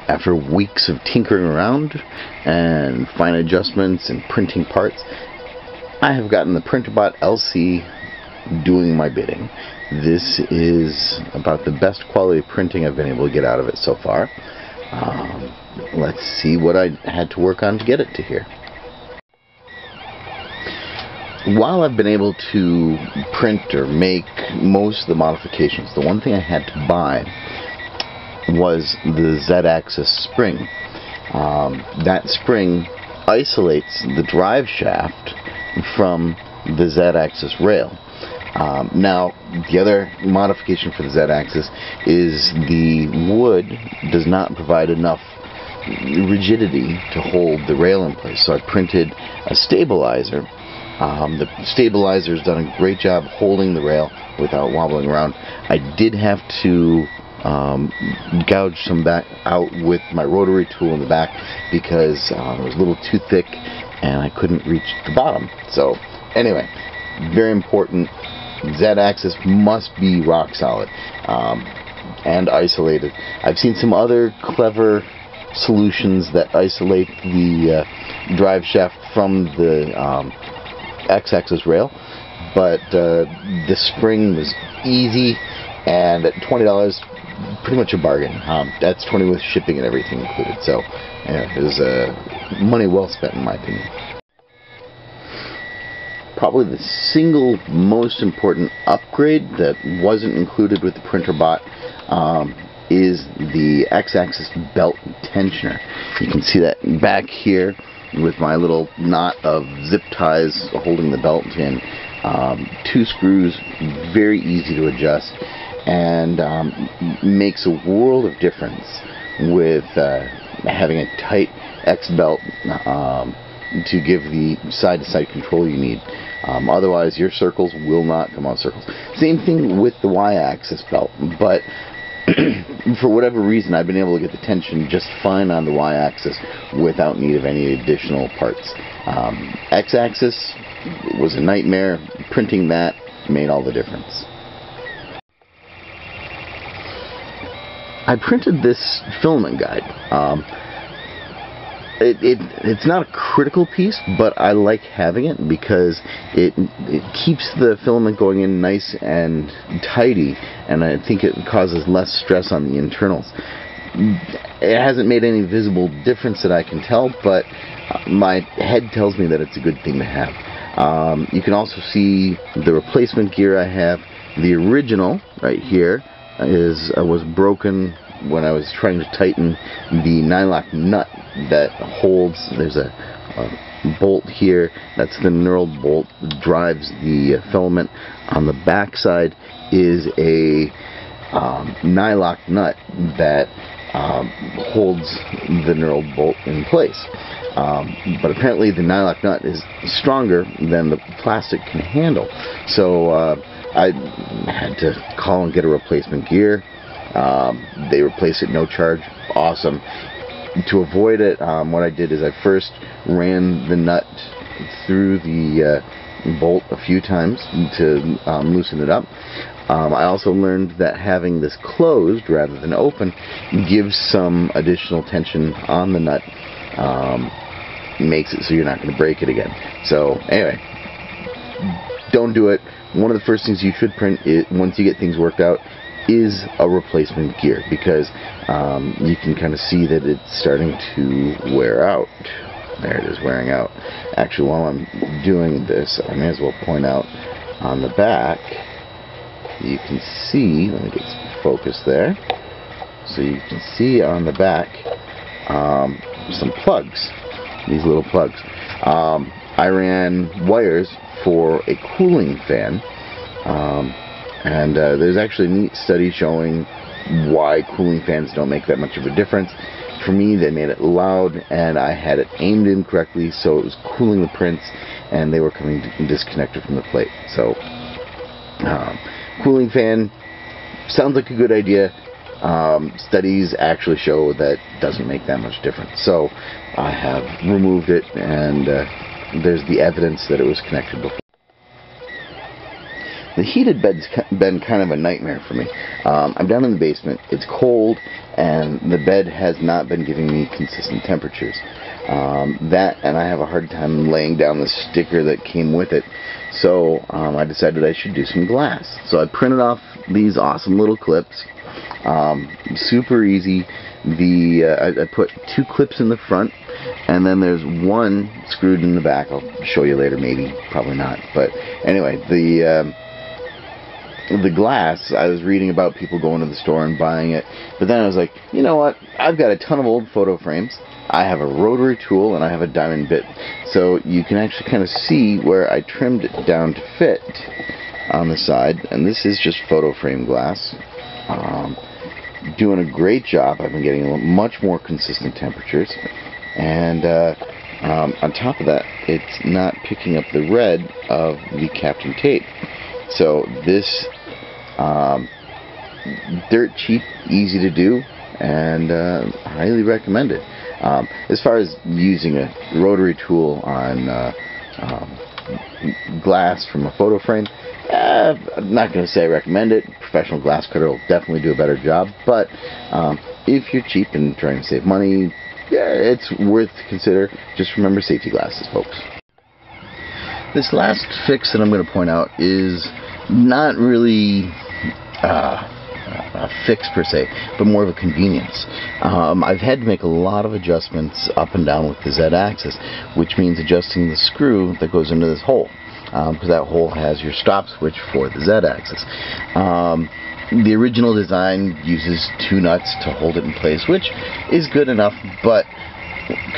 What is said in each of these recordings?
After weeks of tinkering around and fine adjustments and printing parts, I have gotten the Printrbot LC doing my bidding. This is about the best quality printing I've been able to get out of it so far. Let's see what I had to work on to get it to here. While I've been able to print or make most of the modifications, the one thing I had to buy was the Zaxis spring. That spring isolates the drive shaft from the Zaxis rail. Now, the other modification for the Zaxis is the wood does not provide enough rigidity to hold the rail in place. So I printed a stabilizer. The stabilizer has done a great job holding the rail without wobbling around. I did have to gouge some back out with my rotary tool in the back because it was a little too thick and I couldn't reach the bottom. So anyway, very important. Zaxis must be rock solid and isolated. I've seen some other clever solutions that isolate the drive shaft from the Xaxis rail, but the spring was easy, and at $20, pretty much a bargain. That's $20 with shipping and everything included. So yeah, it was money well spent in my opinion. Probably the single most important upgrade that wasn't included with the Printrbot is the Xaxis belt tensioner. You can see that back here with my little knot of zip ties holding the belt in. 2 screws, very easy to adjust, and makes a world of difference with having a tight X belt to give the side-to-side control you need. Otherwise, your circles will not come out circles. Same thing with the Y-axis belt, but for whatever reason, I've been able to get the tension just fine on the Y-axis without need of any additional parts. X-axis was a nightmare. Printing that made all the difference. I printed this filament guide. It's not a critical piece, but I like having it because it keeps the filament going in nice and tidy, and I think it causes less stress on the internals. It hasn't made any visible difference that I can tell, but my head tells me that it's a good thing to have. You can also see the replacement gear I have. The original right here was broken when I was trying to tighten the nylock nut that holds. There's a bolt here, that's the knurled bolt that drives the filament. On the back side is a nylock nut that holds the knurled bolt in place. But apparently the nylock nut is stronger than the plastic can handle. So I had to call and get a replacement gear. They replaced it no charge. Awesome. To avoid it, what I did is I first ran the nut through the bolt a few times to loosen it up. I also learned that having this closed rather than open gives some additional tension on the nut. Makes it so you're not going to break it again. So anyway, don't do it. One of the first things you should print once you get things worked out is a replacement gear, because you can kind of see that it's starting to wear out. There it is, wearing out. Actually, while I'm doing this, I may as well point out on the back, you can see, let me get some focus there, so you can see on the back some plugs, these little plugs. I ran wires for a cooling fan, and there's actually a neat study showing why cooling fans don't make that much of a difference. For me, they made it loud, and I had it aimed in correctly, so it was cooling the prints, and they were coming disconnected from the plate. So, cooling fan sounds like a good idea. Studies actually show that it doesn't make that much difference. So, I have removed it, and there's the evidence that it was connected before. The heated bed's been kind of a nightmare for me. I'm down in the basement, it's cold, and the bed has not been giving me consistent temperatures. That, and I have a hard time laying down the sticker that came with it, so I decided I should do some glass. So I printed off these awesome little clips, super easy. I put 2 clips in the front, and then there's 1 screwed in the back. I'll show you later, maybe, probably not. But anyway, the glass, I was reading about people going to the store and buying it, but then I was like, you know what, I've got a ton of old photo frames, I have a rotary tool, and I have a diamond bit, so you can actually kind of see where I trimmed it down to fit on the side, and this is just photo frame glass. Doing a great job. I've been getting much more consistent temperatures, and on top of that, it's not picking up the red of the Captain tape. So this dirt cheap, easy to do, and highly recommend it. As far as using a rotary tool on glass from a photo frame, I'm not going to say I recommend it. Professional glass cutter will definitely do a better job, but if you're cheap and trying to save money, yeah, it's worth to consider. Just remember safety glasses, folks. This last fix that I'm going to point out is not really a fix per se, but more of a convenience. I've had to make a lot of adjustments up and down with the Zaxis, which means adjusting the screw that goes into this hole, because that hole has your stop switch for the Z-axis. The original design uses 2 nuts to hold it in place, which is good enough, but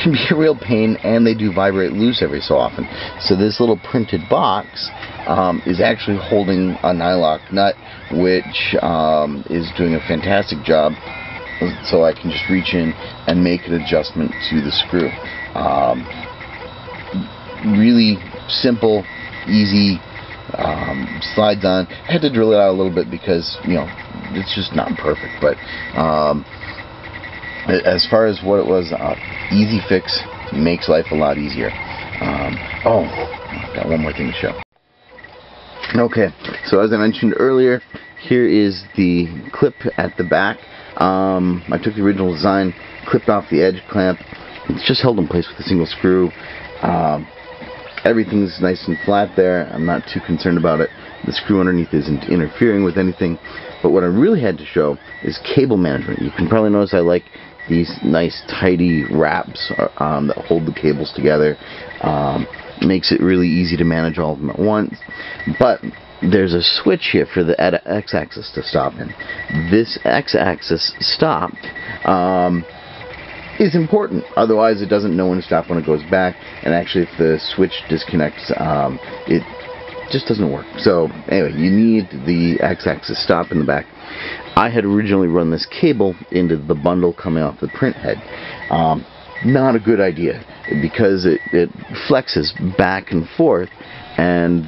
can be a real pain, and they do vibrate loose every so often. So this little printed box is actually holding a nylock nut, which is doing a fantastic job, so I can just reach in and make an adjustment to the screw. Really simple, easy, slides on. I had to drill it out a little bit because, you know, it's just not perfect, but as far as what it was, easy fix, makes life a lot easier. Oh, I've got one more thing to show. Okay, so as I mentioned earlier, here is the clip at the back. I took the original design, clipped off the edge clamp. It's just held in place with a single screw. Everything's nice and flat there. I'm not too concerned about it. The screw underneath isn't interfering with anything. But what I really had to show is cable management. You can probably notice I like these nice tidy wraps that hold the cables together. Makes it really easy to manage all of them at once. But there's a switch here for the X-axis to stop in. This X-axis stop is important, otherwise it doesn't know when to stop when it goes back, and actually if the switch disconnects, it just doesn't work. So anyway, you need the X-axis stop in the back. I had originally run this cable into the bundle coming off the print head. Not a good idea, because it flexes back and forth, and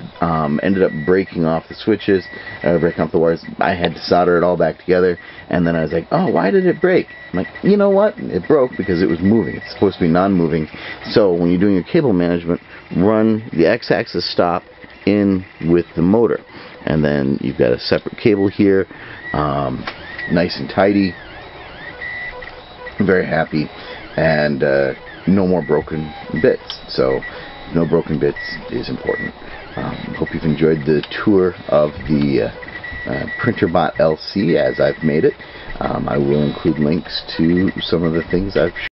ended up breaking off the switches, breaking off the wires. I had to solder it all back together, and then I was like, oh, why did it break? I'm like, you know what? It broke because it was moving. It's supposed to be non-moving. So when you're doing your cable management, run the X-axis stop in with the motor, and then you've got a separate cable here, nice and tidy. I'm very happy, and no more broken bits. So no broken bits is important. Hope you've enjoyed the tour of the Printrbot LC as I've made it. I will include links to some of the things I've